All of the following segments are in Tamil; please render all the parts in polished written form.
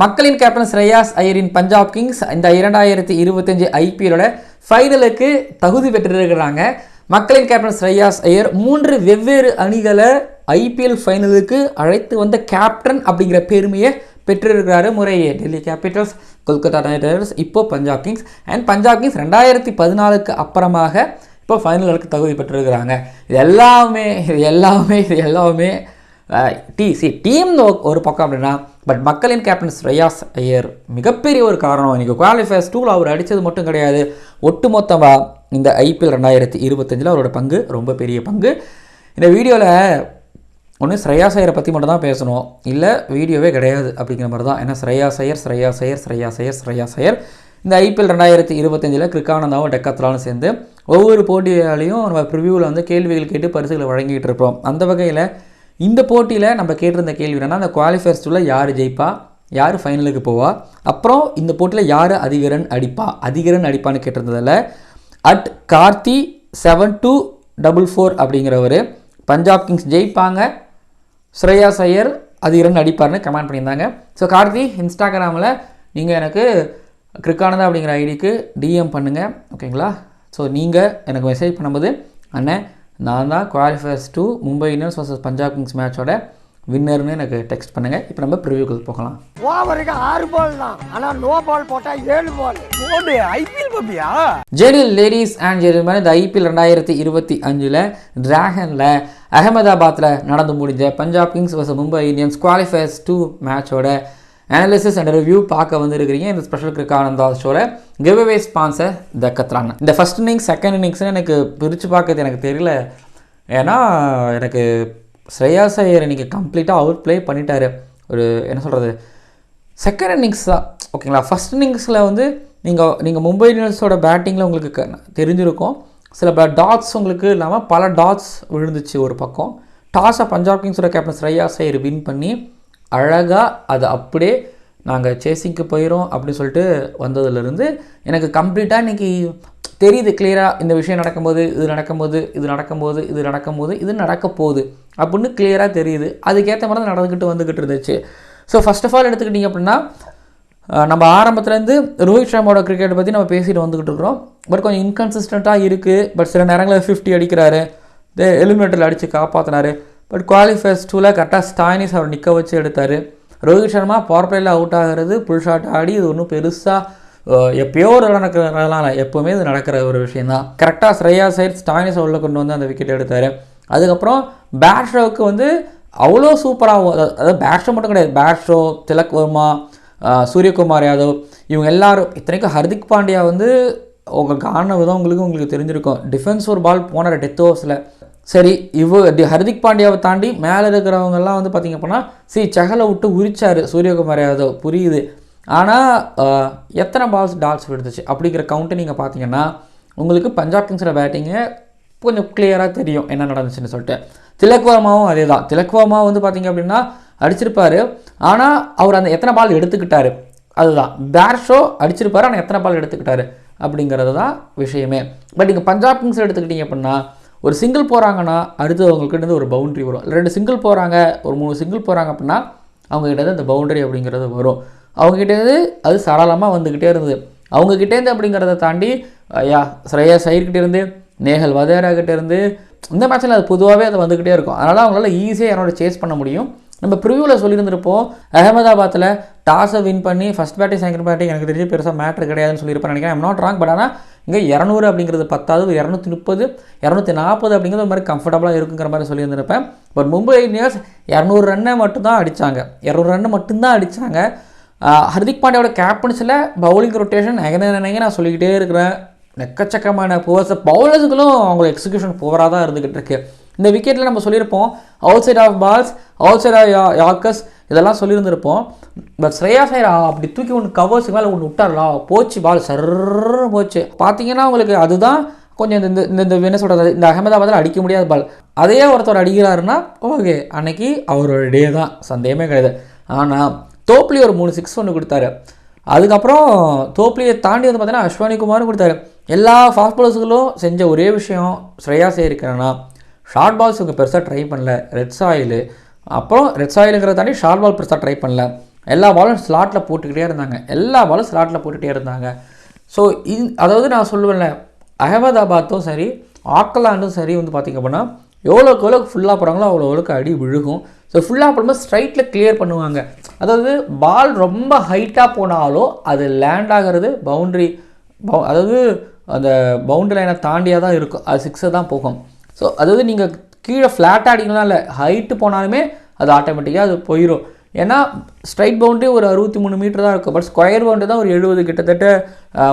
மக்களின் கேப்டன் ஸ்ரேயாஸ் ஐயரின் பஞ்சாப் கிங்ஸ் இந்த 2025 ஐபிஎல்லோட ஃபைனலுக்கு தகுதி பெற்றிருக்கிறாங்க. மக்களின் கேப்டன் ஸ்ரேயாஸ் ஐயர் 3 வெவ்வேறு அணிகளை ஐபிஎல் ஃபைனலுக்கு அழைத்து வந்த கேப்டன் அப்படிங்கிற பெருமையை பெற்றிருக்கிறாரு. முறையே Delhi capitals, Kolkata knight riders, இப்போ Punjab kings. And Punjab kings 2014க்கு அப்புறமாக இப்போ ஃபைனலுக்கு தகுதி பெற்றிருக்கிறாங்க. இது எல்லாமே டீம் ஒரு பக்கம் அப்படின்னா, பட் மக்களின் கேப்டன் ஸ்ரேயாஸ் ஐயர் மிகப்பெரிய ஒரு காரணம். இன்றைக்கி குவாலிஃபயர்ஸ் 2ல் அவர் அடித்தது மட்டும் கிடையாது, ஒட்டுமொத்தமாக இந்த ஐபிஎல் 2025 அவரோட பங்கு ரொம்ப பெரிய பங்கு. இந்த வீடியோவில் ஒன்று ஸ்ரேயாஸ் ஐயரை பற்றி மட்டும் தான் பேசணும், இல்லை வீடியோவே கிடையாது அப்படிங்கிற மாதிரி தான். ஏன்னா ஸ்ரேயாஸ் ஐயர் இந்த ஐபிஎல் 2025 கிரிக்கானந்தாவும் டெக்கத்லாவும் சேர்ந்து ஒவ்வொரு போட்டியாலையும் நம்ம ப்ரிவியூவில் வந்து கேள்விகள் கேட்டு பரிசுகளை வழங்கிட்டு இருப்போம். அந்த வகையில் இந்த போட்டியில் நம்ம கேட்டிருந்த கேள்வி என்னன்னா, அந்த குவாலிஃபயர்ஸ் 2ல் யார் ஜெயிப்பா, யார் ஃபைனலுக்கு போவா, அப்புறம் இந்த போட்டியில் யார் அதிக ரன் அடிப்பான்னு கேட்டிருந்ததில் @கார்த்தி 7244 அப்படிங்கிறவர் பஞ்சாப் கிங்ஸ் ஜெயிப்பாங்க, ஸ்ரேயாஸ் ஐயர் அதிக ரன் அடிப்பார்னு கமெண்ட் பண்ணியிருந்தாங்க. ஸோ கார்த்தி, இன்ஸ்டாகிராமில் நீங்கள் எனக்கு கிரிக்கானந்தா அப்படிங்கிற ஐடிக்கு டிஎம் பண்ணுங்கள், ஓகேங்களா? ஸோ நீங்கள் எனக்கு மெசேஜ் பண்ணும்போது, அண்ணன் நான் தான் qualifiers 2 Mumbai Indians versus Punjab kings மேட்சோட வின்னர்னு எனக்கு டெக்ஸ்ட் பண்ணுங்கள். இப்போ நம்ம ப்ரிவியூக்கு போகலாம். ஓவருக்கு 6 பால் தான், ஆனால் நோ பால் போட்டால் 7 பால் போடு. ஐபிஎல் பப்பியா ஜெனில் லேடிஸ் அண்ட் ஜென்டில்மேன், இந்த ஐபிஎல் 2025 டிராகனில் அகமதாபாத்தில் நடந்து முடிஞ்ச Punjab Kings versus Mumbai Indians qualifiers 2 மேட்சோட அனாலிசிஸ் அண்ட் ரிவ்யூ பார்க்க வந்துருக்கிறீங்க. இந்த ஸ்பெஷல் கிரிக்கானந்தா ஷோவில் கிவ்அவே ஸ்பான்சர் டெக்கத்லான். இந்த ஃபர்ஸ்ட் இன்னிங்ஸ் செகண்ட் இன்னிங்ஸ்னு எனக்கு பிரித்து பார்க்கறது எனக்கு தெரியல. ஏன்னா எனக்கு ஸ்ரேயாஸ் ஐயர் இன்றைக்கி கம்ப்ளீட்டாக அவுட் ப்ளே பண்ணிட்டார். ஒரு என்ன சொல்கிறது, செகண்ட் இன்னிங்ஸ் தான் ஓகேங்களா. ஃபர்ஸ்ட் இன்னிங்ஸில் வந்து நீங்கள் மும்பை இந்தியன்ஸோட பேட்டிங்கில் உங்களுக்கு தெரிஞ்சிருக்கும், சில டாட்ஸ் உங்களுக்கு இல்லாமல் பல டாட்ஸ் விழுந்துச்சு. ஒரு பக்கம் டாஸை பஞ்சாப் கிங்ஸோட கேப்டன் ஸ்ரேயாஸ் ஐயர் வின் பண்ணி அழகாக அது அப்படியே நாங்கள் சேசிங்க்கு போயிடும் அப்படின்னு சொல்லிட்டு வந்ததுலேருந்து எனக்கு கம்ப்ளீட்டாக இன்றைக்கி தெரியுது கிளியராக, இந்த விஷயம் நடக்கும்போது இது நடக்க போகுது அப்படின்னு கிளியராக தெரியுது. அதுக்கேற்ற மாதிரி தான் வந்துக்கிட்டு இருந்துச்சு. ஸோ ஃபர்ஸ்ட் ஆஃப் ஆல் எடுத்துக்கிட்டிங்க அப்படின்னா, நம்ம ஆரம்பத்துலேருந்து ரோஹித் சர்மாவோட கிரிக்கெட்டை பற்றி நம்ம பேசிட்டு வந்துக்கிட்டு இருக்கிறோம். பட் கொஞ்சம் இன்கன்சிஸ்டண்ட்டாக இருக்குது. பட் சில நேரங்களில் 50 அடிக்கிறாரு, எலிமினேட்டரில் அடித்து காப்பாற்றினார். பட் குவாலிஃபயர்ஸ் 2ல் கரெக்டாக ஸ்டாயினிஸ் அவர் நிற்க வச்சு எடுத்தார். ரோஹித் சர்மா பவர் பிளேயில் அவுட் ஆகிறது, புல் ஷாட் ஆடி, இது ஒன்றும் பெருசாக எப்போயோ ஒரு நடக்கிறதுலாம் இல்லை, எப்போவுமே இது நடக்கிற ஒரு விஷயந்தான். கரெக்டாக ஸ்ரேயாஸ் ஐயர் ஸ்டாயினிஸ் உள்ள கொண்டு வந்து அந்த விக்கெட் எடுத்தார். அதுக்கப்புறம் பேட்ஷோவுக்கு வந்து அவ்வளோ சூப்பராக, அதாவது பேட்ஷோ மட்டும் கிடையாது, பேட்ஷோ, திலக் வர்மா, சூரியகுமார் யாதவ், இவங்க எல்லாரும், இத்தனைக்கும் ஹர்திக் பாண்டியா வந்து உங்களுக்கு ஆன விதம் உங்களுக்கு தெரிஞ்சிருக்கும். டிஃபென்ஸ் ஒரு பால் போனார் டெத் ஓவர்ஸில். சரி, ஹர்திக் பாண்டியாவை தாண்டி மேலே இருக்கிறவங்கெல்லாம் வந்து பார்த்திங்க அப்படின்னா சஹலை விட்டு உரிச்சார் சூரியகுமார் யாதவ், புரியுது. ஆனால் எத்தனை டால்ஸ் விழுந்துச்சு அப்படிங்கிற கவுண்ட்டை நீங்கள் பார்த்தீங்கன்னா உங்களுக்கு பஞ்சாப் கிங்ஸோட பேட்டிங்கை கொஞ்சம் கிளியராக தெரியும் என்ன நடந்துச்சுன்னு சொல்லிட்டு. திலக் வர்மாவும் அதே தான். திலக் வர்மா வந்து பார்த்திங்க அப்படின்னா அடிச்சிருப்பார், ஆனால் அவர் அந்த எத்தனை பால் எடுத்துக்கிட்டாரு அதுதான். பேட்ஷோ அடிச்சிருப்பார், ஆனால் எத்தனை பால் எடுத்துக்கிட்டாரு அப்படிங்கிறது தான் விஷயமே. பட் நீங்கள் பஞ்சாப் கிங்ஸ் எடுத்துக்கிட்டிங்க அப்படின்னா, ஒரு சிங்கிள் போகிறாங்கன்னா அடுத்து அவங்கக்கிட்ட ஒரு பவுண்ட்ரி வரும். 2 சிங்கிள் போகிறாங்க, ஒரு 3 சிங்கிள் போகிறாங்க அப்படின்னா அவங்ககிட்ட அந்த பவுண்டரி அப்படிங்கிறது வரும். அவங்ககிட்டேருந்து அது சரளமாக வந்துக்கிட்டே இருந்தது. அவங்ககிட்டேருந்து அப்படிங்கிறத தாண்டி ஸ்ரேயாஸ் ஐயர்கிட்டேருந்து, நேஹல் வதேராகிட்டேருந்து இந்த மேட்ச்சில் அது பொதுவாகவே அது வந்துக்கிட்டே இருக்கும். அதனால் அவங்களால ஈஸியாக யாரோட சேஸ் பண்ண முடியும். நம்ம ப்ரிவியூவில் சொல்லியிருந்திருப்போம், அகமதாபாத்தில் டாஸை வின் பண்ணி ஃபஸ்ட் பேட்டிங் செகண்ட் பேட்டிங் எனக்கு தெரிஞ்சு பெருசாக மேட்ரு கிடையாதுன்னு சொல்லியிருப்பேன் நினைக்கிறேன். I'm not wrong. பட் ஆனால் இங்கே 200 அப்படிங்கிறது 10, 230, 240 அப்படிங்கிறது ஒரு மாதிரி கம்ஃபர்டபுளாக இருக்குங்கிற மாதிரி சொல்லியிருந்திருப்பேன். பட் மும்பை இந்தியன்ஸ் 200 ரன்னை மட்டும்தான் அடித்தாங்க. 200 ரன்னு மட்டும்தான் அடித்தாங்க. ஹர்திக் பாண்டியாவோட கேப்டன்ஸில் பவுலிங் ரொட்டேஷன் நான் சொல்லிக்கிட்டே இருக்கிறேன். எக்கச்சக்கமான பவுலர்ஸுகளும் அவங்களோட எக்ஸிக்யூஷன் புவராக தான் இருந்துக்கிட்டு இருக்கு. இந்த விக்கெட்டில் நம்ம சொல்லியிருப்போம் outside off balls, outside off yorkers இதெல்லாம் சொல்லியிருந்திருப்போம். பட் ஸ்ரேயாஸ் ஐயர் அப்படி தூக்கி ஒன்று கவர்ஸுக்கு மேலே ஒன்று விட்டாரலாம், போச்சு பால் சர்ன்னு போச்சு. பார்த்தீங்கன்னா உங்களுக்கு அதுதான் கொஞ்சம் இந்த என்ன சொல்கிறது, இந்த அகமதாபாத்தில் அடிக்க முடியாத பால் அதையே ஒருத்தர் அடிக்கிறாருன்னா ஓகே, அன்னைக்கு அவரோட டே தான், சந்தேகமே கிடையாது. ஆனால் தோப்லி ஒரு 3 6 ஒன்று கொடுத்தாரு. அதுக்கப்புறம் தோப்லியை தாண்டி வந்து பார்த்தீங்கன்னா அஸ்வினி குமாரும் கொடுத்தாரு. எல்லா ஃபாஸ்ட் பாலர்ஸுகளும் செஞ்ச ஒரே விஷயம் ஸ்ரேயாஸ் ஐயர் இருக்கிறேன்னா, ஷார்ட் பால்ஸ் இவங்க பெருசாக ட்ரை பண்ணல. ரெட் சாயிலுங்கிறத தாண்டி ஷார்ட் பால் பெருசாக ட்ரை பண்ணல. எல்லா பாலும் ஸ்லாட்டில் போட்டுக்கிட்டே இருந்தாங்க, எல்லா பாலும் ஸ்லாட்டில் போட்டுகிட்டே இருந்தாங்க. ஸோ அதாவது நான் சொல்லுவேன்ல, அகமதாபாத்தும் சரி ஆக்லாண்டும் சரி வந்து பார்த்திங்க அப்படின்னா எவ்வளோக்கு எவ்வளோக்கு ஃபுல்லாக போகிறாங்களோ அவ்வளோக்கு அடி விழுகும். ஸோ ஃபுல்லாக போடும்போது ஸ்ட்ரைட்டில் கிளியர் பண்ணுவாங்க. அதாவது பால் ரொம்ப ஹைட்டாக போனாலும் அது லேண்ட் ஆகிறது பவுண்ட்ரி, அதாவது அந்த பவுண்ட்ரி லைனை தாண்டியாக தான் இருக்கும், அது 6 தான் போகும். ஸோ அதாவது நீங்கள் கீழே ஃப்ளாட்டாக அடிக்கலாம் இல்லை, ஹைட்டு போனாலுமே அது ஆட்டோமேட்டிக்காக அது போயிடும். ஏன்னா ஸ்ட்ரைட் பவுண்ட்ரி ஒரு 63 மீட்டர் தான் இருக்கும், பட் ஸ்கொயர் பவுண்ட்ரி தான் ஒரு 70 கிட்டத்தட்ட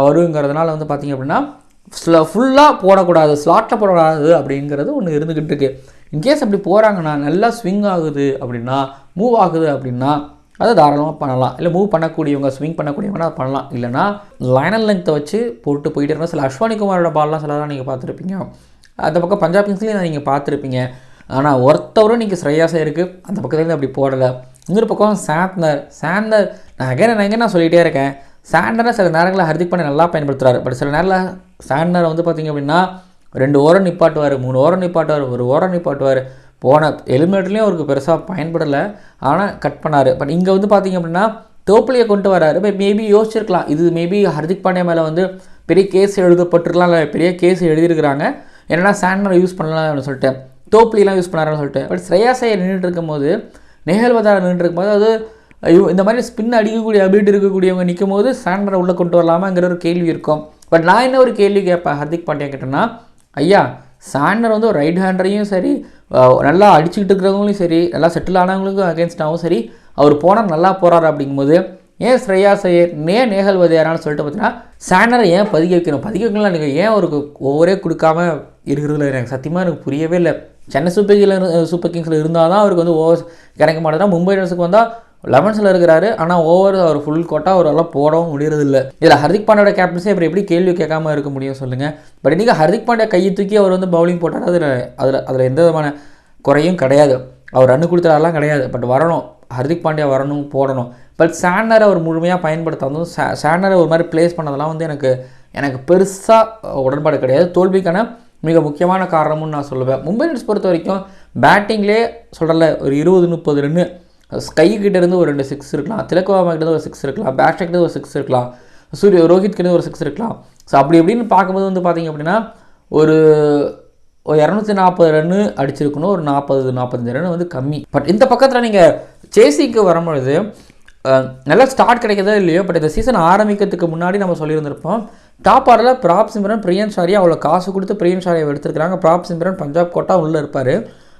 வருங்கிறதுனால வந்து பார்த்திங்க அப்படின்னா ஃபுல்லாக போடக்கூடாது, ஸ்லாட்டில் போடக்கூடாது அப்படிங்கிறது ஒன்று இருந்துக்கிட்டு இருக்குது. இன்கேஸ் அப்படி போகிறாங்கன்னா நல்லா ஸ்விங் ஆகுது அப்படின்னா, மூவ் ஆகுது அப்படின்னா அதை தாராளமாக பண்ணலாம். இல்லை மூவ் பண்ணக்கூடியவங்க, ஸ்விங் பண்ணக்கூடியவங்கன்னா அதை பண்ணலாம். இல்லைனா லைனல் லெங்த்தை வச்சு போட்டு போயிட்டே இருந்தால் சில அஸ்வானி குமாரோட பால்லாம் சிலதான் நீங்கள் பார்த்துருப்பீங்க, அந்த பக்கம் பஞ்சாப் கிங்ஸ்லேயும் நீங்கள் பார்த்துருப்பீங்க. ஆனால் ஒருத்தவரும் நீங்கள் ஸ்ரேயாஸ் ஐயருக்கு அந்த பக்கத்துலேருந்து அப்படி போடலை. இன்னொரு பக்கம் சாந்தர் நான் எங்கே நான் சொல்லிகிட்டே இருக்கேன், சாண்டரை சில நேரங்களில் ஹர்திக் பாண்டியா நல்லா பயன்படுத்துகிறார். பட் சில நேரத்தில் சாண்டரை வந்து பார்த்திங்க அப்படின்னா 2 ஓவர் நிப்பாட்டுவார், 3 ஓவர் நிப்பாட்டுவார், 1 ஓவர் நிப்பாட்டுவார். போன எலிமினேட்டர்லேயும் அவருக்கு பெருசாக பயன்படலை, ஆனால் கட் பண்ணார். பட் இங்கே வந்து பார்த்திங்க அப்படின்னா டோப்லியை கொண்டு வராரு. மேபி யோசிச்சிருக்கலாம், இது மேபி ஹர்திக் பாண்டியா மேலே வந்து பெரிய கேஸ் எழுதப்பட்டிருக்கலாம், இல்லை பெரிய கேஸ் எழுதியிருக்கிறாங்க, என்னென்னா சாண்டரை யூஸ் பண்ணலாம் அப்படின்னு சொல்லிட்டு, டோப்லிலாம் யூஸ் பண்ணாருன்னு சொல்லிட்டு. பட் ஸ்ரேயாஸ் ஐயர் நின்றுட்டு இருக்கும்போது, நேஹல் வதாரா நின்றுட்டு இருக்கும்போது, அது இந்த மாதிரி ஸ்பின் அடிக்கக்கூடிய அபிலிட்டி இருக்கக்கூடியவங்க நிற்கும் போது சாண்டரை உள்ளே கொண்டு வரலாமாங்கிற ஒரு கேள்வி இருக்கும். பட் நான் என்ன ஒரு கேள்வி கேட்பேன் ஹர்திக் பாண்டியா கிட்டேன்னா, ஐயா சாண்டர் வந்து ஒரு ரைட் ஹேண்டரையும் சரி, நல்லா அடிச்சுக்கிட்டு இருக்கிறவங்களையும் சரி, நல்லா செட்டில் ஆனவங்களுக்கும் அகேன்ஸ்டாகவும் சரி அவர் போனால் நல்லா போகிறாரு. அப்படிங்கும்போது ஏன் ஸ்ரேயாஸ் ஐயர் ஏன் நேஹல் வதாரான்னு சொல்லிட்டு பார்த்தீங்கன்னா சாண்டரை ஏன் பதிக்க வைக்கலாம், நீங்கள் ஏன் அவருக்கு ஓவரே கொடுக்காம இருக்கிறதுல எனக்கு சத்தியமாக எனக்கு புரியவே இல்லை. சென்னை சூப்பர் கிங்ஸில் இருந்தால் தான் அவருக்கு வந்து ஓவர் கிடைக்க மாட்டேன்னா, மும்பை இந்தியன்ஸுக்கு வந்தால் 11ல் இருக்கிறாரு, ஆனால் ஓவர் அவர் ஃபுல் கோட்டா அவரால் போடவும் முடியறதில்லை. இதில் ஹர்திக் பாண்டியோட கேப்டன்ஸே அப்புறம் எப்படி கேள்வி கேட்காம இருக்க முடியும் சொல்லுங்கள். பட் இன்றைக்கி ஹர்திக் பாண்டியா கையை தூக்கி அவர் வந்து பவுலிங் போட்டார், அதில் எந்த விதமான குறையும் கிடையாது, அவர் ரன்னு கொடுத்துறாரெலாம் கிடையாது. பட் வரணும், ஹர்திக் பாண்டியா வரணும், போடணும். பட் சாண்டரை அவர் முழுமையாக பயன்படுத்தாதும், சாண்டரை ஒரு மாதிரி ப்ளேஸ் பண்ணதெல்லாம் வந்து எனக்கு பெருசாக உடன்பாடு கிடையாது. தோல்விக்கான மிக முக்கியமான காரணம்னு நான் சொல்லுவேன். மும்பை இந்தியன்ஸ் பொறுத்த வரைக்கும் பேட்டிங்லேயே சொல்கிறல ஒரு 20-30 ரன்னு கைக்கிட்ட இருந்து ஒரு 2 6 இருக்கலாம், திலக்குவாமா கிட்ட ஒரு 6 இருக்கலாம், பேட்ஸ்மேன் கிட்ட ஒரு 6 இருக்கலாம், ரோஹித் கிட்ட ஒரு 6 இருக்கலாம். ஸோ அப்படி எப்படின்னு பார்க்கும்போது வந்து பார்த்திங்க அப்படின்னா ஒரு 240 ரன்னு அடிச்சிருக்கணும், ஒரு 40-45 ரன்னு வந்து கம்மி. பட் இந்த பக்கத்தில் நீங்கள் சேசிக்கு வரும்பொழுது நல்லா ஸ்டார்ட் கிடைக்கிறதா இல்லையோ, பட் இந்த சீசன் ஆரம்பிக்கிறதுக்கு முன்னாடி நம்ம சொல்லியிருந்திருப்போம், டாப் ஆர்டரில் பிராப் சிம்ரன், பிரியன் ஷாரி அவ்வளோ காசு கொடுத்து பிரியன் ஷாரியை எடுத்துருக்காங்க. பிராப் சிம்ரன் பஞ்சாப் கோட்டா உள்ளே இருப்பார்,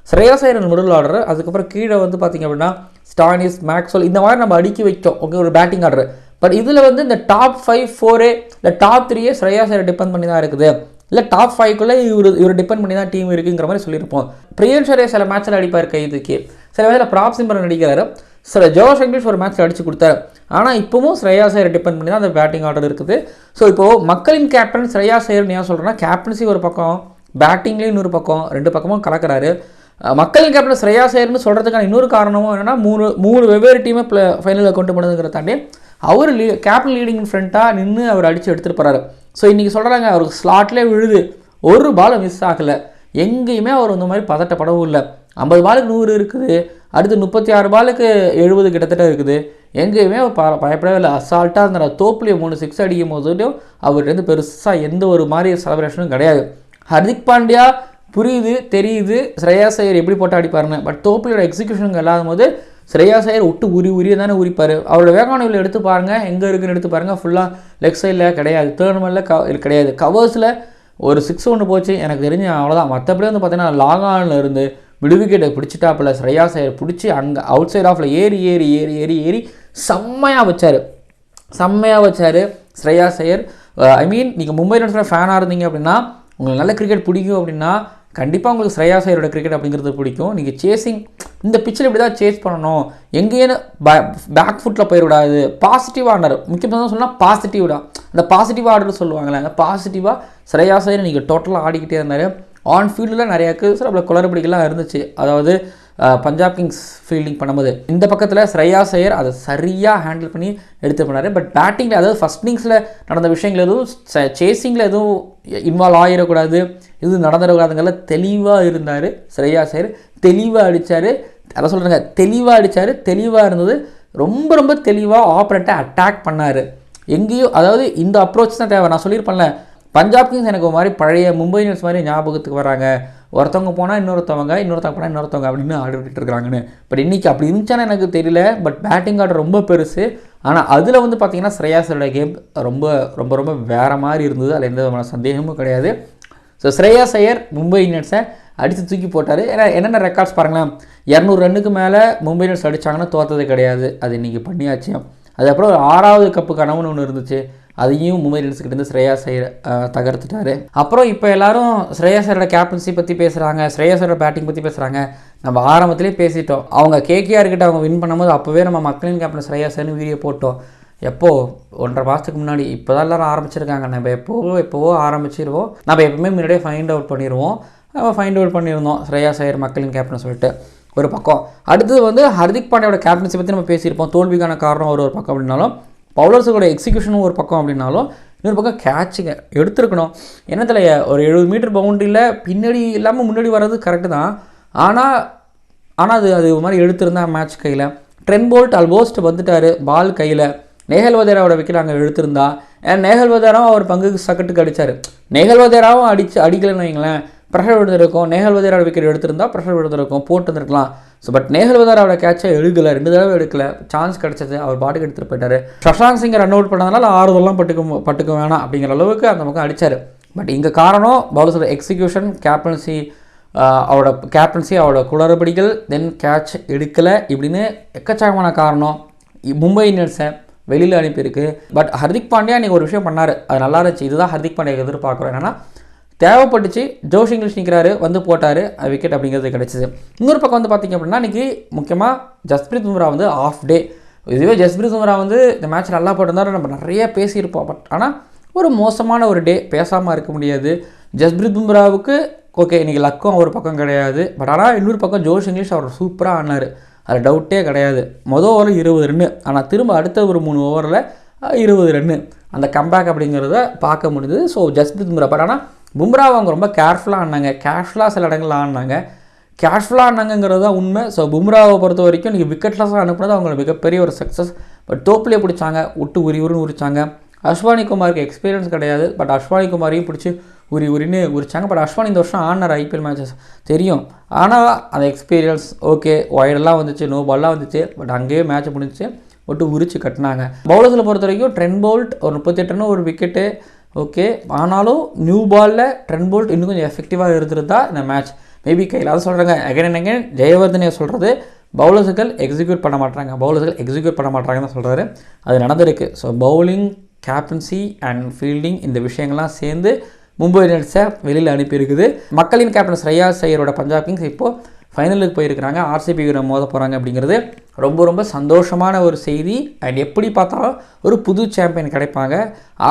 ஸ்ரேயாஸ் ஐயர் மிடில் ஆர்டர், அதுக்கப்புறம் கீழே வந்து பார்த்திங்க அப்படின்னா ஸ்டானிஸ், மேக்ஸ்வெல், இந்த மாதிரி நம்ம அடுக்கி வைத்தோம். ஓகே, ஒரு பேட்டிங் ஆர்டர். பட் இதில் வந்து இந்த டாப் 5, 4 இல்லை டாப் 3 ஸ்ரேயாஸ் ஐயர் டிபெண்ட் பண்ணி தான் இருக்குது, இல்லை டாப் 5க்குள்ளே இவர் டிபெண்ட் பண்ணி தான் டீம் இருக்குங்கிற மாதிரி சொல்லியிருப்போம். பிரியன் ஷாரியை சில மேட்ச்சில் அடிப்பார் கைதுக்கு, சில வேளையில் பிராப் சிம்ரன் அடிக்கிறாரு, சில ஜோஷ் இங்கிலீஷ் ஒரு மேட்ச்சில் அடித்து கொடுத்தாரு. ஆனால் இப்போவும் ஸ்ரேயாஸ் ஐயர் டிபெண்ட் பண்ணி தான் அந்த பேட்டிங் ஆர்டர் இருக்குது. ஸோ இப்போது மக்களின் கேப்டன் ஸ்ரேயாஸ் ஐயர் ஏன் சொல்கிறேன்னா, கேப்டன்சி ஒரு பக்கம், பேட்டிங்லேயும் இன்னொரு பக்கம், 2 பக்கமும் கலக்கிறாரு. மக்களின் கேப்டன் ஸ்ரேயாஸ் ஐயர்னு சொல்கிறதுக்கான இன்னொரு காரணமும் என்னென்னா, மூணு வெவ்வேறு டீமை ஃபைனலில் கொண்டு போனதுங்கிற தாண்டி அவர் கேப்டன் லீடிங் ஃப்ரண்ட்டாக நின்று அவர் அடித்து எடுத்துகிட்டு போகிறாரு. ஸோ இன்றைக்கி சொல்கிறாங்க அவருக்கு ஸ்லாட்லேயே விழுது, ஒரு பால் மிஸ் ஆகலை, எங்கேயுமே அவர் இந்த மாதிரி பதட்டப்படவும் இல்லை. 50 பாலுக்கு 100 இருக்குது, அடுத்து 36 பாலுக்கு 70 கிட்டத்தட்ட இருக்குது, எங்கேயுமே அவர் பயப்படவே இல்லை, அசால்ட்டாக இருந்தார். தோப்புலேயே 3 6 அடிக்கும் போதுட்டும் அவர்கிட்ட பெருசாக எந்த ஒரு மாதிரி செலிப்ரேஷனும் கிடையாது. ஹர்திக் பாண்டியா புரியுது, தெரியுது ஸ்ரேயாஸ் ஐயர் எப்படி போட்டு அடிப்பாருன்னு, பட் தோப்புலையோட எக்ஸிக்யூஷனுக்கு இல்லாத போது ஸ்ரேயாஸ் ஐயர் விட்டு உரிய தானே உரிப்பார். அவரோட வேகானவில் எடுத்து பாருங்கள், எங்கே இருக்குன்னு எடுத்து பாருங்கள், ஃபுல்லாக லெக் சைடில் கிடையாது, டேர்ன்மெண்ட்டில் கிடையாது, கவர்ஸில் ஒரு 6 ஒன்று போச்சு எனக்கு தெரிஞ்சு, அவ்வளோதான். மற்றபடி வந்து பார்த்தீங்கன்னா லாங் ஆனில் இருந்து விடுவிக்கெட்டை பிடிச்சிட்டாப்பில் ஸ்ரேயாஸ் ஐயர் பிடிச்சி அங்கே அவுட் சைட் ஆஃபில் ஏறி செம்மையாக வச்சார் ஸ்ரேயாஸ் ஐயர். ஐ மீன் நீங்கள் மும்பை இந்தியன்ஸோட ஃபேனாக இருந்தீங்க அப்படின்னா, உங்களுக்கு நல்ல கிரிக்கெட் பிடிக்கும் அப்படின்னா கண்டிப்பாக உங்களுக்கு ஸ்ரேயாஸ் ஐயரோட கிரிக்கெட் அப்படிங்கிறது பிடிக்கும். நீங்கள் சேசிங் இந்த பிச்சில் இப்படி தான் சேஸ் பண்ணணும், எங்கேயும் பேக் ஃபுட்டில் போயிடக்கூடாது, பாசிட்டிவாக ஆர்டர், முக்கியமாக சொன்னால் பாசிட்டிவ் தான், அந்த பாசிட்டிவாக ஆர்டர் சொல்லுவாங்களே, அந்த பாசிட்டிவாக ஸ்ரேயாஸ் ஐயர் நீங்கள் டோட்டலாக ஆடிக்கிட்டே இருந்தார். ஆன் ஃபீல்டில் நிறையாக்கு சில குளறுபடிகள்லாம் இருந்துச்சு, அதாவது பஞ்சாப் கிங்ஸ் ஃபீல்டிங் பண்ணும்போது இந்த பக்கத்தில் ஸ்ரேயாஸ் ஐயர் அதை சரியாக ஹேண்டில் பண்ணி எடுத்து பண்ணார். பட் பேட்டிங்கில், அதாவது ஃபஸ்ட் இன்னிங்ஸில் நடந்த விஷயங்கள் எதுவும் சேசிங்கில் எதுவும் இன்வால்வ் ஆகிடக்கூடாது, இது நடந்துடக்கூடாதுங்கிற தெளிவாக இருந்தார் ஸ்ரேயாஸ் ஐயர். தெளிவாக அடித்தார், அதை சொல்கிறாங்க, தெளிவாக இருந்தது. ரொம்ப ரொம்ப தெளிவாக ஆப்பரேட்டை அட்டாக் பண்ணார். எங்கேயும் அதாவது இந்த அப்ரோச் தான் தேவை. நான் சொல்லியிருப்பேன்ல, பஞ்சாப் கிங்ஸ் எனக்கு ஒரு மாதிரி பழைய மும்பை இந்தியன்ஸ் மாதிரி ஞாபகத்துக்கு வராங்க. ஒருத்தவங்க போனால் இன்னொருத்தவங்க போனால் இன்னொருத்தவங்க அப்படின்னு ஆடிட்டு இருக்கிறாங்கன்னு. பட் இன்றைக்கி அப்படி இருந்துச்சான்னு எனக்கு தெரியல. பட் பேட்டிங் ஆர்டர் ரொம்ப பெருசு. ஆனால் அதில் வந்து பார்த்திங்கன்னா ஸ்ரேயாஸோட கேம் ரொம்ப ரொம்ப ரொம்ப வேறு மாதிரி இருந்தது. அதில் எந்த விதமான சந்தேகமும் கிடையாது. ஸோ ஸ்ரேயாஸ் ஐயர் மும்பை இந்தியன்ஸை அடித்து தூக்கி போட்டார். ஏன்னா என்னென்ன ரெக்கார்ட்ஸ் பாருங்களேன், 200 ரன்னுக்கு மேலே மும்பை இந்தியன்ஸ் அடித்தாங்கன்னா தோற்றது கிடையாது. அது இன்றைக்கி பண்ணியாச்சு. அதுக்கப்புறம் ஒரு 6வது கப்பு கனவுன்னு ஒன்று இருந்துச்சு. அதையும் மும்பை இந்தியன்ஸ்கிட்டேருந்து ஸ்ரேயாஸ் ஐயர் தகர்த்துட்டார். அப்புறம் இப்போ எல்லாரும் ஸ்ரேயாஸ் ஐயரோட கேப்டன்சி பற்றி பேசுகிறாங்க, ஸ்ரேயாஸ் ஐயரோட பேட்டிங் பற்றி பேசுகிறாங்க. நம்ம ஆரம்பத்திலே பேசிட்டோம். அவங்க கேகேஆர் கிட்ட அவங்க வின் பண்ணும்போது அப்போவே நம்ம மக்களின் கேப்டன் ஸ்ரேயாஸ் ஐயர்னு வீடியோ போட்டோம். எப்போது 1.5 மாதத்துக்கு முன்னாடி. இப்போ தான் எல்லோரும் ஆரம்பிச்சிருக்காங்க. நம்ம எப்போவோ ஆரம்பிச்சிருவோம். நம்ம எப்பவுமே முன்னாடியே ஃபைண்ட் அவுட் பண்ணிடுவோம். ஃபைண்ட் அவுட் பண்ணியிருந்தோம் ஸ்ரேயாஸ் ஐயர் மக்களின் கேப்டன் சொல்லிட்டு ஒரு பக்கம். அடுத்தது வந்து ஹர்திக் பாண்டியாவோட கேப்டன்சி பற்றி நம்ம பேசியிருப்போம். தோல்விக்கான காரணம் ஒரு பக்கம் அப்படின்னாலும், பவுலர்ஸோட எக்ஸிக்யூஷனும் ஒரு பக்கம் அப்படின்னாலும், இன்னொரு பக்கம் கேட்சுங்க எடுத்துருக்கணும். என்னத்தில் ஒரு 70 மீட்டர் பவுண்டரியில் பின்னாடி இல்லாமல் முன்னாடி வர்றது கரெக்டு தான். ஆனால் அது ஒரு மாதிரி எடுத்திருந்தா மேட்ச் கையில். ட்ரெண்ட் போல்ட் ஆல்மோஸ்ட் வந்துட்டார் பால் கையில். நேஹல் வதேராவோட விக்கெட் அங்கே எடுத்திருந்தா. ஏன்னா நேஹல் வதேராவும் அவர் பங்குக்கு சக்கட்டுக்கு அடித்தார். நேஹல் வதேராவும் அடிக்கலைன்னு வைங்களேன், ப்ரெஷர் விழுந்திருக்கும். நேஹல் வதேராவோட விக்கெட் எடுத்திருந்தா ப்ரெஷர் விழுந்திருக்கும், போட்டு வந்துருக்கலாம். ஸோ பட் நேஹல் வதேராவோட கேட்சை எடுக்கலை, 2 தடவை எடுக்கலை. சான்ஸ் கிடச்சது, அவர் பாட்டுக்கு எடுத்துகிட்டு போயிட்டார். சஷாங்க் சிங்கை ரன் அவுட் பண்ணதுனால ஆறுதெல்லாம் பட்டுக்க வேணாம் அப்படிங்கிற அளவுக்கு அந்த பக்கம் அடித்தார். பட் இங்கே காரணம் பவுலர்ஸோட எக்ஸிக்யூஷன், அவரோட குளறுபடிகள், தென் கேட்ச் எடுக்கலை இப்படின்னு எக்கச்சக்கமான காரணம் மும்பை இந்தியன்ஸை வெளியில் அனுப்பியிருக்கு. பட் ஹர்திக் பாண்டியா இன்றைக்கி ஒரு விஷயம் பண்ணார், அது நல்லா இருந்துச்சு. இதுதான் ஹர்திக் பாண்டியா எதிர்பார்க்குறோம். என்னென்னா தேவைப்பட்டுச்சு, ஜோஷ் இங்கிலீஷ் நிற்கிறாரு, வந்து போட்டார் விக்கெட் அப்படிங்கிறது கிடச்சிது. இன்னொரு பக்கம் வந்து பார்த்திங்க அப்படின்னா இன்றைக்கி முக்கியமாக ஜஸ்பிரீத் பும்ரா வந்து ஆஃப் டே. இதுவே ஜஸ்பிரீத் பும்ரா வந்து இந்த மேட்ச் நல்லா போட்டிருந்தாலும் நம்ம நிறைய பேசியிருப்போம். பட் ஆனால் ஒரு மோசமான ஒரு டே, பேசாமல் இருக்க முடியாது. ஜஸ்பிரீத் பும்ராவுக்கு ஓகே இன்றைக்கி லக்கம் ஒரு பக்கம் கிடையாது. பட் ஆனால் இன்னொரு பக்கம் ஜோஷ் இங்கிலீஷ் அவர் சூப்பராக ஆனார், அது டவுட்டே கிடையாது. மொதல் ஓவர் 20 ரன்னு, ஆனால் திரும்ப அடுத்த ஒரு 3 ஓவரில் 20 ரன்னு. அந்த கம்பேக் அப்படிங்கிறத பார்க்க முடியுது. ஸோ ஜஸ்பிரீத் பும்ரா. பட் ஆனால் பும்ராவை அவங்க ரொம்ப கேர்ஃபுல்லாக ஆடினாங்க, கேஷ்ஃபுல்லாக சில இடங்களில் ஆடினாங்க. கேஷ்ஃபுல்லாக ஆடினாங்கிறது தான் உண்மை. ஸோ பும்ராவை பொறுத்த வரைக்கும் நீங்கள் விக்கெட்லெஸ்ஸாக அனுப்புனது அவங்களோட மிகப்பெரிய ஒரு சக்ஸஸ். பட் தோப்புலேயே பிடிச்சாங்க, விட்டு உரின்னு உரிச்சாங்க. அஸ்வானி குமாருக்கு எக்ஸ்பீரியன்ஸ் கிடையாது, பட் அஸ்வானி குமாரையும் பிடிச்சி உரின்னு உரிச்சாங்க. பட் அஸ்வானி இந்த வருஷம் ஆடினார் ஐபிஎல் மேட்சஸ் தெரியும். ஆனால் அந்த எக்ஸ்பீரியன்ஸ் ஓகே, ஒய்டெல்லாம் வந்துச்சு, நோ பால்லாம் வந்துச்சு. பட் அங்கேயே மேட்ச் முடிஞ்சிச்சு, விட்டு உரிச்சு கட்டினாங்க. பவுலர்ஸில் பொறுத்த வரைக்கும் ட்ரெண்ட் போல்ட் ஒரு 38 ரன் ஒரு விக்கெட்டு ஓகே. ஆனாலும் நியூ பாலில் ட்ரெண்ட் போல்ட் இன்னும் கொஞ்சம் எஃபெக்டிவாக இருந்திருந்தா இந்த மேட்ச் மேபி கையில். அதை சொல்கிறாங்க அகைன் ஜெயவர்தனே சொல்கிறது, பவுலர்ஸுகள் எக்ஸிக்யூட் பண்ண மாட்டாங்கன்னு தான் சொல்கிறாரு. அது நடந்திருக்கு. So bowling, captaincy and fielding இந்த விஷயங்கள்லாம் சேர்ந்து மும்பை இந்தியன்ஸை வெளியில் அனுப்பியிருக்குது. மக்களின் கேப்டன் ஸ்ரேயாஸ் ஐயரோட பஞ்சாப் கிங்ஸ் இப்போது ஃபைனலுக்கு போயிருக்கிறாங்க. ஆர்சிபி மோத போகிறாங்க அப்படிங்கிறது ரொம்ப ரொம்ப சந்தோஷமான ஒரு செய்தி. அண்ட் எப்படி பார்த்தாலும் ஒரு புது சாம்பியன் கிடைப்பாங்க.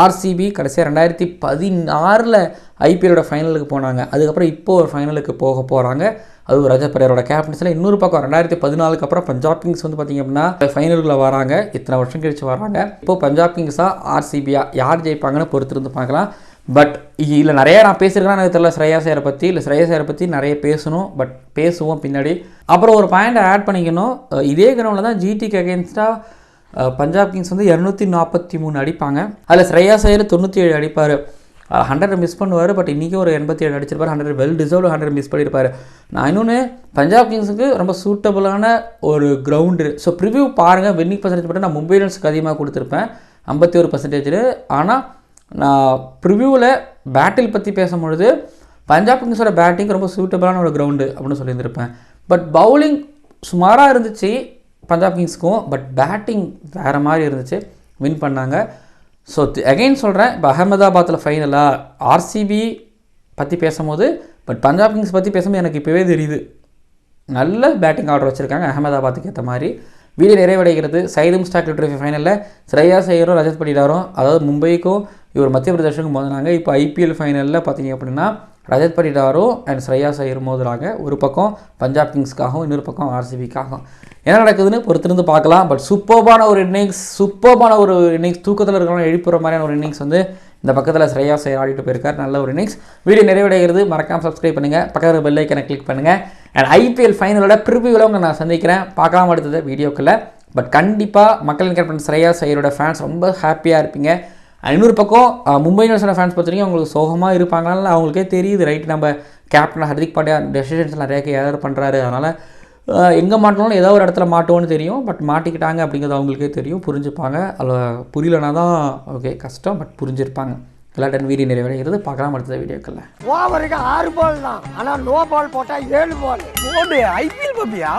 ஆர்சிபி கடைசியாக 2016 ஐபிஎல்லோட ஃபைனலுக்கு போனாங்க. அதுக்கப்புறம் இப்போது ஒரு ஃபைனலுக்கு போக போகிறாங்க. அது ரஜத் பட்டிதாரோட கேப்டன்ஸில். இன்னொரு பக்கம் 2014 அப்புறம் பஞ்சாப் கிங்ஸ் வந்து பார்த்திங்க அப்படின்னா ஃபைனலுக்குள்ளே வராங்க. இத்தனை வருஷம் கழிச்சு வராங்க. இப்போது பஞ்சாப் கிங்ஸாக ஆர்சிபியா யார் ஜெயிப்பாங்கன்னு பொறுத்திருந்து பார்க்கலாம். பட் இதில் நிறைய நான் பேசியிருக்கேன்னா எனக்கு தெரியல ஸ்ரேயாஸ் ஐயரை பற்றி நிறைய பேசணும். பட் பேசுவோம் பின்னாடி. அப்புறம் ஒரு பாயிண்ட்டை ஆட் பண்ணிக்கணும். இதே கிரவுண்டில் தான் ஜிடிக்கு அகேன்ஸ்டாக பஞ்சாப் கிங்ஸ் வந்து 243 அடிப்பாங்க. அதில் ஸ்ரேயாஸ் ஐயர் 97 அடிப்பார். 100 மிஸ் பண்ணுவார். பட் இன்றைக்கி ஒரு 87 அடிச்சிருப்பார். 100 வெல் டிசர்வ்டு 100 மிஸ் பண்ணியிருப்பார். நான் இன்னொன்று பஞ்சாப் கிங்ஸுக்கு ரொம்ப சூட்டபுளான ஒரு கிரவுண்டு. ஸோ ப்ரிவ்யூ பாருங்கள். வின்னிங் பர்சன்டேஜ் மட்டும் நான் மும்பை இந்தியன்ஸுக்கு அதிகமாக கொடுத்துருப்பேன் 51%. ஆனால் நான் ப்ரிவ்யூவில் பேட்டில் பற்றி பேசும்பொழுது பஞ்சாப் கிங்ஸோட பேட்டிங் ரொம்ப சூட்டபுளான ஒரு கிரவுண்டு அப்படின்னு சொல்லியிருந்திருப்பேன். பட் பவுலிங் சுமாராக இருந்துச்சு பஞ்சாப் கிங்ஸுக்கும். பட் பேட்டிங் வேறு மாதிரி இருந்துச்சு, வின் பண்ணாங்க. ஸோ அகெயின் சொல்கிறேன், இப்போ அகமதாபாத்தில் ஃபைனலாக ஆர்சிபி பற்றி பேசும்போது பட் பஞ்சாப் கிங்ஸ் பற்றி பேசும்போது எனக்கு இப்போவே தெரியுது நல்ல பேட்டிங் ஆர்டர் வச்சுருக்காங்க அகமதாபாத்துக்கு ஏற்ற மாதிரி. வீடியோ நிறைவடைகிறது. சைதும் ஸ்டாக் ட்ரோஃபி ஃபைனலில் ஸ்ரேயாஸ் ஐயரும் ரஜத் பட்டிதாரும், அதாவது மும்பைக்கும் இவர் மத்திய பிரதேஷுக்கும் மோதினாங்க. இப்போ ஐபிஎல் ஃபைனலில் பார்த்தீங்க அப்படின்னா ரஜத் பட்டிதாரும் அண்ட் ஸ்ரேயாஸ் ஐயரும் மோதுறாங்க. ஒரு பக்கம் பஞ்சாப் கிங்ஸ்க்காகவும் இன்னொரு பக்கம் ஆர்சிபிக்காகவும். என்ன நடக்குதுன்னு பொறுத்திருந்து பார்க்கலாம். பட் சூப்பர்பான ஒரு இன்னிங்ஸ் தூக்கத்தில் இருக்கிறவங்க எழுப்புற மாதிரியான ஒரு இன்னிங்ஸ் வந்து இந்த பக்கத்தில் ஸ்ரேயாஸ் ஐயர் ஆடிட்டு போயிருக்கார். நல்ல ஒரு இன்னிங்ஸ். வீடியோ நிறைவடைகிறது. மறக்காமல் சப்ஸ்கிரைப் பண்ணுங்கள், பக்கத்தில் பெல் ஐக்கனை கிளிக் பண்ணுங்கள். அண்ட் ஐபிஎல் ஃபைனலோட ப்ரிவ்யூவில் உங்களை நான் சந்திக்கிறேன். பார்க்காம அடுத்தது வீடியோக்குள்ளே. பட் கண்டிப்பாக மக்களின் கேப்டன் ஸ்ரேயாஸ் ஐயரோட ஃபேன்ஸ் ரொம்ப ஹாப்பியாக இருப்பீங்க. இன்னொரு பக்கம் மும்பை இந்தியன்ஸோட ஃபேன்ஸ் பார்த்தீங்கன்னா அவங்களுக்கு சோகமாக இருப்பாங்கனால அவங்களுக்கே தெரியுது, ரைட் நம்ம கேப்டன் ஹர்திக் பாண்டியா டெசிஷன்ஸ் நிறைய ஏதாவது பண்ணுறாரு, அதனால் எங்கே மாட்டோம்னாலும் ஏதோ ஒரு இடத்துல மாட்டோன்னு தெரியும். பட் மாட்டிக்கிட்டாங்க அப்படிங்கிறது அவங்களுக்கே தெரியும், புரிஞ்சுப்பாங்க. அதில் புரியலனா தான் ஓகே கஷ்டம், பட் புரிஞ்சிருப்பாங்க. விளையாட்டு வீடியோ நிறைவடைகிறது. பார்க்கலாம் அடுத்த வீடியோக்களில். ஓவருக்கு 6 பால் தான், ஆனால் நோ பால் போட்டால் 7 பால். போடு ஐபிஎல் பாப்பியா?